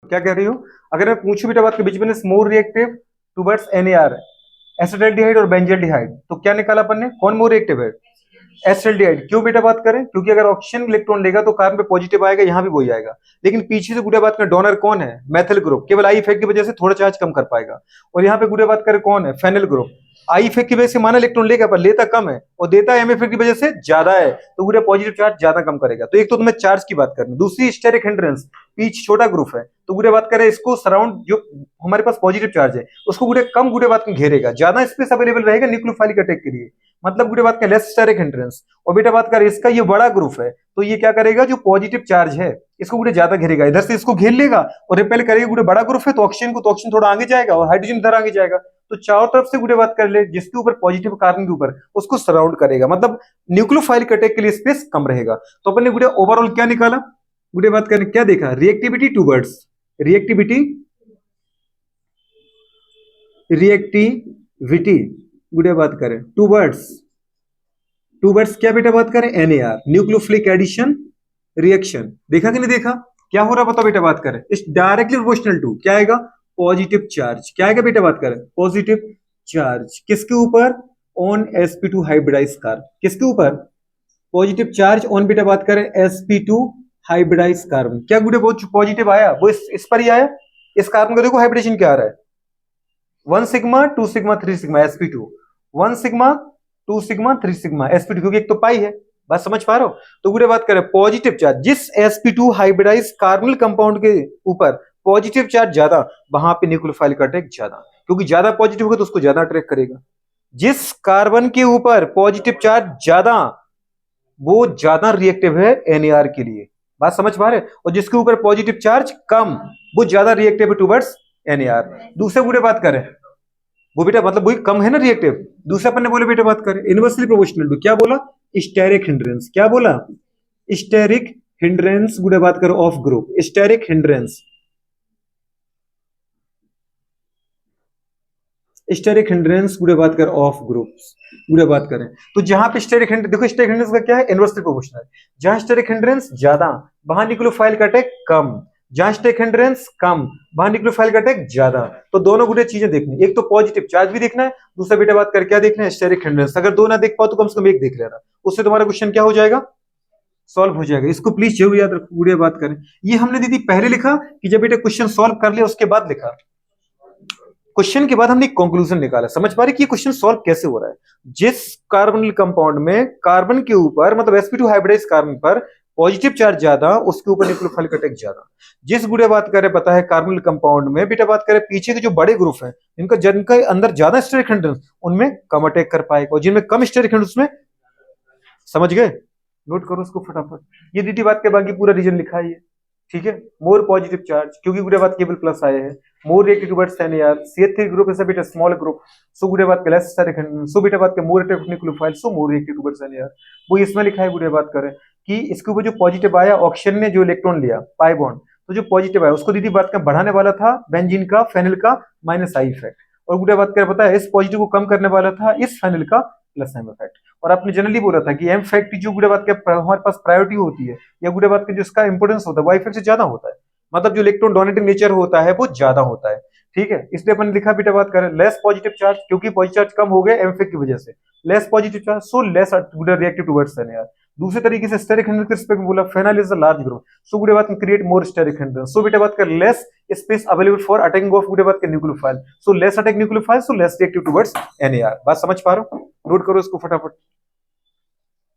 क्या कह रही हो? अगर मैं पूछूं बेटा बात के बीच में more reactive towards NAR, acetaldehyde और बेंजल्डिहाइड, तो क्या निकाला अपन ने? कौन मोर रिएक्टिव है? एसिटाल्डिहाइड। क्यों बेटा बात करें? क्योंकि अगर ऑक्सीजन इलेक्ट्रॉन लेगा तो कार्बन पे पॉजिटिव आएगा, यहाँ भी वही आएगा। लेकिन पीछे से गुड़े बात करें डोनर कौन है? मैथिल ग्रुप, केवल आई इफेक्ट की वजह से थोड़ा चार्ज कम कर पाएगा। और यहाँ पे गुड़े बात करें कौन है? Phenyl group. आई इफेक्ट की वजह से माना इलेक्ट्रॉन लेगा पर लेता कम है, और देता एम इफेक्ट की वजह से ज्यादा है, तो गुड़े पॉजिटिव चार्ज ज्यादा कम करेगा। तो एक तो तुम्हें चार्ज की बात करनी, दूसरी स्टेरिक हिंड्रेंस, पीछ छोटा ग्रुप है तो गुड़े बात करें इसको सराउंड, जो हमारे पास पॉजिटिव चार्ज है उसको गुड़े कम गुड़े बात घेरेगा, ज्यादा स्पेस अवेलेबल रहेगा न्यूक्लियोफाइलिक अटैक के लिए, मतलब गुड़े बात करें लेस स्टेरिक हिंड्रेंस। और बेटा बात करें इसका ये बड़ा ग्रुप है तो ये क्या करेगा, जो पॉजिटिव चार्ज है इसको गुड़े ज्यादा घेरेगा, इधर से इसको घेर लेगा और रिपेल करेगा। गुड़े बड़ा ग्रुप है तो ऑक्सीजन को, तो ऑक्सीजन थोड़ा आगे जाएगा और हाइड्रोजन इधर आगे जाएगा, तो चारों तरफ से गुड़े बात कर ले जिसके ऊपर पॉजिटिव कार्बन के ऊपर उसको सराउंड करेगा, मतलब न्यूक्लियोफाइलिक अटैक के लिए स्पेस कम रहेगा। तो अपन ने गुड़े ओवरऑल क्या निकाला? गुड़े बात करने क्या देखा? रिएक्टिविटी टूवर्ड्स, रिएक्टिविटी, रिएक्टिविटी गुड़े बात करें टूवर्ड्स, टूवर्ड्स क्या बेटा बात करें? NAR, nucleophilic addition reaction. देखा कि नहीं देखा? क्या हो रहा बताओ बेटा बात करें? इस डायरेक्टली प्रोपोर्शनल टू क्या आएगा? Positive charge. क्या आएगा बेटा बात करें? Positive charge. किसके ऊपर? On sp2 hybridize carbon. किसके ऊपर? पॉजिटिव चार्ज ऑन बेटा बात करें sp2 हाइब्रिडाइज कार्बन। क्या गुड़े बहुत पॉजिटिव आया? वो इस पर ही आया। इस कार्बन का देखो हाइब्रिडेशन क्या आ रहा है, 1 sigma 2 sigma 3 sigma sp2, 1 sigma 2 sigma 3 sigma sp2, क्योंकि एक तो पाई है। बात समझ पा रहे हो? तो गुड़े बात करें पॉजिटिव चार्ज, जिस sp2 हाइब्रिडाइज कार्बोनिल कंपाउंड के ऊपर पॉजिटिव चार्ज ज्यादा, वहां पे न्यूक्लियोफाइलिक अटैक ज्यादा, क्योंकि ज्यादा पॉजिटिव होगा तो उसको ज्यादा अट्रैक्ट करेगा। जिस कार्बन के ऊपर पॉजिटिव चार्ज ज्यादा, वो ज्यादा रिएक्टिव है NAR के लिए। बात समझ पा रहे? और जिसके ऊपर पॉजिटिव चार्ज कम, वो ज्यादा रिएक्टिव है टुवर्ड्स NAR। दूसरे गुड़े बात करें वो बेटा मतलब वही कम है ना रिएक्टिव। दूसरा अपन ने बोले बेटा बात करें इनवर्सली प्रोपोर्शनल टू, क्या बोला? Steric hindrance. क्या बोला? स्टेरिक हिंड्रेंस गुड़े बात करो of group, steric hindrance, steric hindrance गुड़े बात कर ऑफ ग्रुप्स गुड़े बात करें तो जहां पे स्टेरिक हिंड्रेंस, देखो स्टेरिक हिंड्रेंस का क्या है? Inversely proportional. जहां स्टेरिक हिंड्रेंस ज्यादा, वहां न्यूक्लियोफाइलिक अटैक कम, जहां स्टेरिक हिंड्रेंस कम, वहां न्यूक्लियोफाइलिक अटैक ज्यादा। तो दोनों गुड़े चीजें देखनी, एक तो पॉजिटिव चार्ज भी देखना है, दूसरा बेटा बात कर क्या देखना है? Steric hindrance. अगर दो ना देख पाओ तो कम से कम एक देख लेना, उससे तुम्हारा क्वेश्चन क्या हो जाएगा? सॉल्व हो जाएगा। इसको प्लीज जरूर याद रखो। गुड़े बात करें ये हमने दीदी पहले लिखा कि जब बेटा क्वेश्चन सॉल्व कर लिया उसके बाद लिखा, क्वेश्चन के बाद हमने कंक्लूजन निकाला। समझ पा रहे कि ये क्वेश्चन सॉल्व कैसे हो रहा है? जिस कार्बोनिल कंपाउंड में कार्बन के ऊपर मतलब sp2 हाइब्रिडाइज कार्बन पर पॉजिटिव चार्ज ज्यादा, उसके ऊपर न्यूक्लियोफाइलिक अटैक ज्यादा। जिस गुड़े बात करें पता है कार्बोनिल कंपाउंड में बेटा बात करें पीछे के जो बड़े ग्रुप हैं जिनका अंदर ज्यादा स्टेरिक हिंड्रेंस, उनमें कम अटैक कर पाएगा, और जिनमें कम स्टेरिक हिंड्रेंस में, समझ गए? नोट करो उसको फटाफट। ये दीदी बात के बाकी पूरा रीजन लिखा है, ठीक है। मोर पॉजिटिव चार्ज क्योंकि गुड़े बात केवल प्लस आए हैं, more reactive towards NAR, CH3 group is a bit a smaller group, so गुड़े बात के लेस स्टेरिक हिंड्रेंस, सो बेटा बात के मोर रिएक्टिव न्यूक्लियोफाइल, सो मोर रिएक्टिव टुवर्ड्स NAR। वो इसमें लिखा है गुड़े बात करें कि इसके ऊपर जो पॉजिटिव आया, ऑक्सीजन ने जो इलेक्ट्रॉन लिया पाई बॉन्ड, तो जो पॉजिटिव आया उसको दीदी बात का बढ़ाने वाला था बेंजीन का, फेनिल का माइनस आई इफेक्ट, और गुड़े बात कर पता है इस पॉजिटिव को कम करने वाला था इस फेनिल का प्लस एम इफेक्ट। और आपने जनरली बोला था कि एम फैक्ट जो गुड़े बात के हमारे पास प्रायोरिटी होती है, या गुड़े बात के जो इसका इंपोर्टेंस होता है वो इफेक्ट से ज्यादा होता है, मतलब जो इलेक्ट्रॉन डोनेटिंग नेचर होता है वो ज्यादा होता है, ठीक है। इसलिए अपन लिखा बेटा बात करें लेस पॉजिटिव चार्ज, क्योंकि पॉजिटिव चार्ज कम हो गया एम फैक्ट की वजह से, less positive charge so less reactive towards NAR। दूसरे तरीके से स्टेरिक हिंड्रेंस के रिस्पेक्ट में बोला phenyl is a large group, so गुड़े बात create more steric hindrance, so बेटा बात कर less space available for attacking of गुड़े बात के nucleophile, so less attack nucleophile, so less reactive towards NAR। बात समझ पा रहे हो? नोट करो इसको फटाफट।